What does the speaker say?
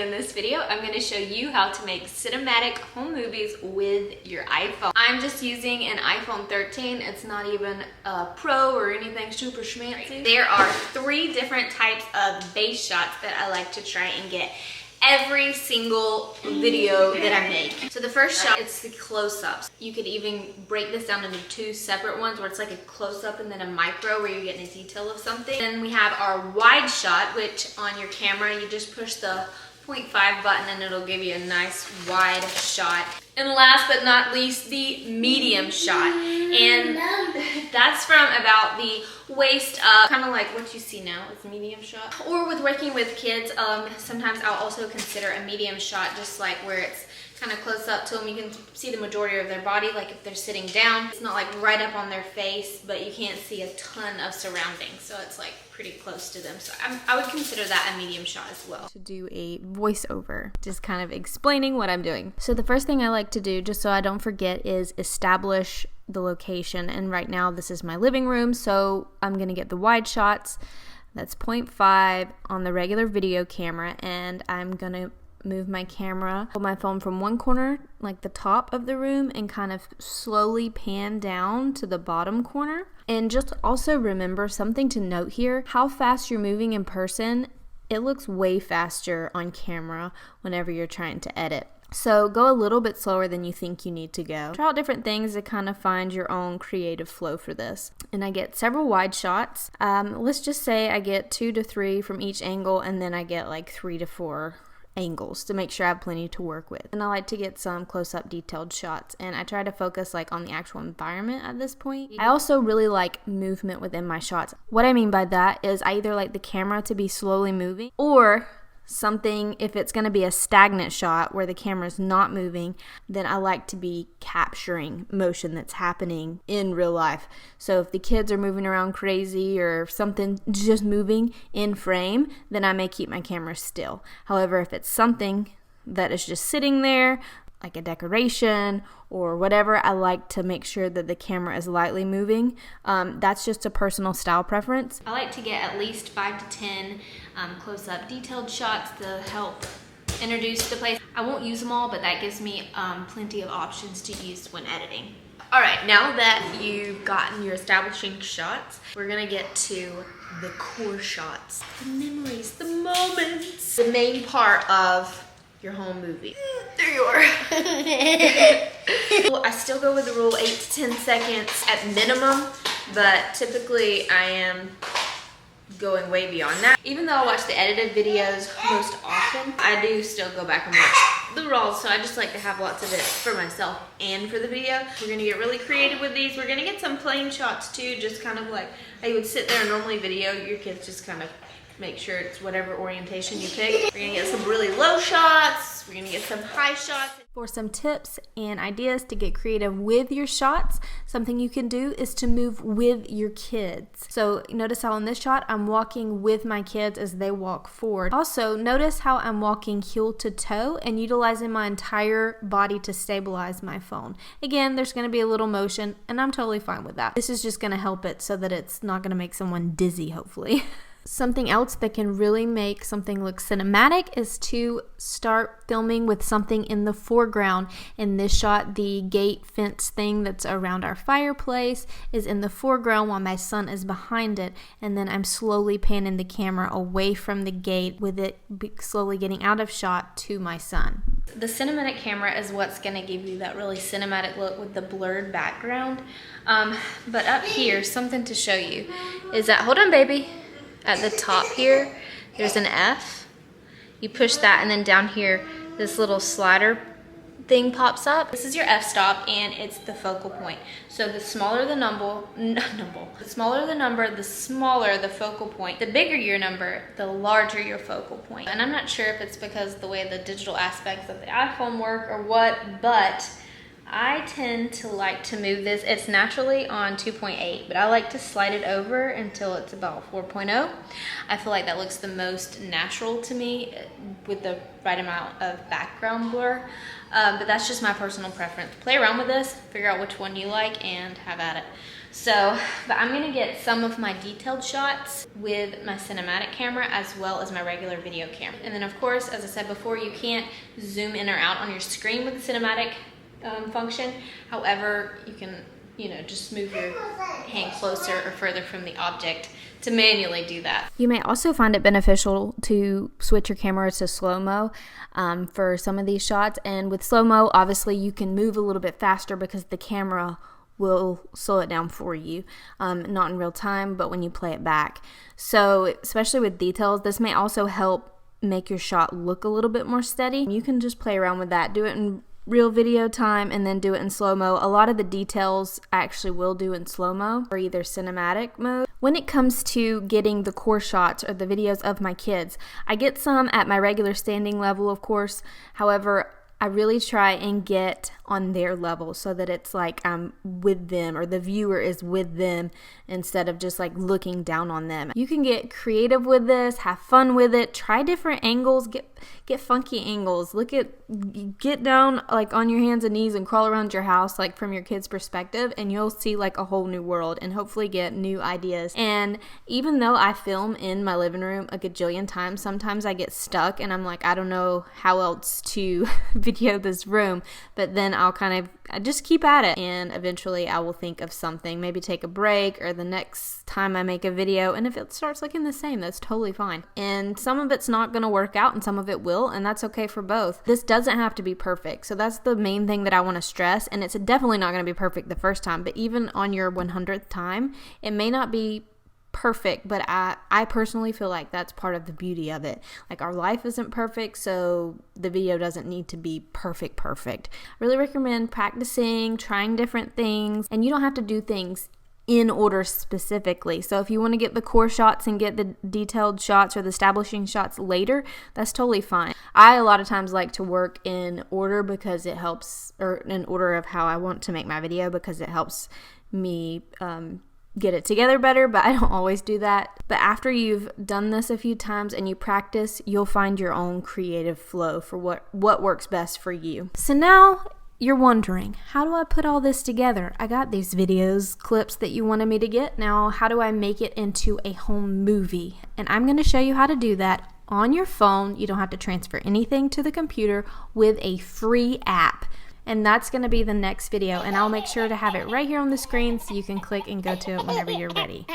In this video, I'm going to show you how to make cinematic home movies with your iPhone. I'm just using an iPhone 13. It's not even a Pro or anything super schmancy. There are 3 different types of base shots that I like to try and get every single video that I make. So the first shot, it's the close-ups. You could even break this down into 2 separate ones where it's like a close-up and then a micro where you're getting a detail of something. Then we have our wide shot, which on your camera, you just push the 0.5 button and it'll give you a nice wide shot. And last but not least, the medium shot. And that's from about the waist up, kind of like what you see now is medium shot. Or with working with kids, sometimes I'll also consider a medium shot, just like where it's kind of close up to them. You can see the majority of their body, like if they're sitting down. It's not like right up on their face, but you can't see a ton of surroundings. So it's like pretty close to them. So I would consider that a medium shot as well. To do a voiceover, just kind of explaining what I'm doing. So the first thing I like to do, just so I don't forget, is establish the location. And right now this is my living room. So I'm gonna get the wide shots. That's 0.5 on the regular video camera. And I'm gonna move my camera, hold my phone from one corner, like the top of the room, and kind of slowly pan down to the bottom corner. And just also remember something to note here, how fast you're moving in person, it looks way faster on camera whenever you're trying to edit. So go a little bit slower than you think you need to go. Try out different things to kind of find your own creative flow for this. And I get several wide shots. Let's just say I get 2 to 3 from each angle, and then I get like 3 to 4 angles to make sure I have plenty to work with. And I like to get some close-up detailed shots, and I try to focus like on the actual environment at this point. I also really like movement within my shots. What I mean by that is I either like the camera to be slowly moving, or something, if it's going to be a stagnant shot where the camera's not moving, then I like to be capturing motion that's happening in real life. So if the kids are moving around crazy or something just moving in frame, then I may keep my camera still. However, if it's something that is just sitting there, like a decoration or whatever, I like to make sure that the camera is lightly moving. That's just a personal style preference. I like to get at least 5 to 10 close-up detailed shots to help introduce the place. I won't use them all, but that gives me plenty of options to use when editing. All right, now that you've gotten your establishing shots, we're gonna get to the core shots, the memories, the moments, the main part of your home movie. There you are. I still go with the rule 8 to 10 seconds at minimum, but typically I am going way beyond that. Even though I watch the edited videos most often, I do still go back and watch the raws, so I just like to have lots of it for myself and for the video. We're gonna get really creative with these. We're gonna get some plain shots too, just kind of like how you would sit there and normally video your kids, just kind of make sure it's whatever orientation you pick. We're gonna get some really low shots. We're gonna get some high shots. For some tips and ideas to get creative with your shots, something you can do is to move with your kids. So notice how in this shot, I'm walking with my kids as they walk forward. Also, notice how I'm walking heel to toe and utilizing my entire body to stabilize my phone. Again, there's gonna be a little motion, and I'm totally fine with that. This is just gonna help it so that it's not gonna make someone dizzy, hopefully. Something else that can really make something look cinematic is to start filming with something in the foreground. In this shot, the gate fence thing that's around our fireplace is in the foreground while my son is behind it, and then I'm slowly panning the camera away from the gate with it slowly getting out of shot to my son. The cinematic camera is what's going to give you that really cinematic look with the blurred background. But up here, something to show you is that, hold on baby, at the top here, there's an F. You push that, and then down here, this little slider thing pops up. This is your f-stop, and it's the focal point. So the smaller the number, the smaller the focal point. The bigger your number, the larger your focal point. And I'm not sure if it's because the way the digital aspects of the iPhone work or what, but I tend to like to move this. It's naturally on 2.8, but I like to slide it over until it's about 4.0. I feel like that looks the most natural to me with the right amount of background blur. But that's just my personal preference. Play around with this, figure out which one you like, and have at it. So, but I'm gonna get some of my detailed shots with my cinematic camera as well as my regular video camera. And then of course, as I said before, you can't zoom in or out on your screen with the cinematic function. However, you can, just move your hand closer or further from the object to manually do that. You may also find it beneficial to switch your camera to slow-mo for some of these shots. And with slow-mo, obviously you can move a little bit faster because the camera will slow it down for you, not in real time, but when you play it back. So especially with details, this may also help make your shot look a little bit more steady. You can just play around with that, do it in real video time and then do it in slow-mo. A lot of the details I actually will do in slow-mo or either cinematic mode. When it comes to getting the core shots or the videos of my kids, I get some at my regular standing level, of course. However, I really try and get on their level so that it's like I'm with them or the viewer is with them instead of just like looking down on them. You can get creative with this, have fun with it, try different angles, get funky angles. Get down like on your hands and knees and crawl around your house like from your kid's perspective, and you'll see like a whole new world and hopefully get new ideas. And even though I film in my living room a gajillion times, sometimes I get stuck and I'm like, I don't know how else to video this room, but then I just keep at it, and eventually I will think of something, maybe take a break or the next time I make a video, and if it starts looking the same, that's totally fine. And some of it's not going to work out and some of it will, and that's okay for both. This doesn't have to be perfect, so that's the main thing that I want to stress, and it's definitely not going to be perfect the first time, but even on your 100th time, it may not be perfect, but I personally feel like that's part of the beauty of it. Like, our life isn't perfect, so the video doesn't need to be perfect. I really recommend practicing, trying different things, and you don't have to do things in order specifically. So if you want to get the core shots and get the detailed shots or the establishing shots later, that's totally fine. I a lot of times like to work in order because it helps, or in order of how I want to make my video, because it helps me get it together better, but I don't always do that. But after you've done this a few times and you practice, you'll find your own creative flow for what works best for you. So now you're wondering, how do I put all this together? I got these videos, clips that you wanted me to get. Now, how do I make it into a home movie? And I'm going to show you how to do that on your phone. You don't have to transfer anything to the computer with a free app. And that's going to be the next video, and I'll make sure to have it right here on the screen so you can click and go to it whenever you're ready.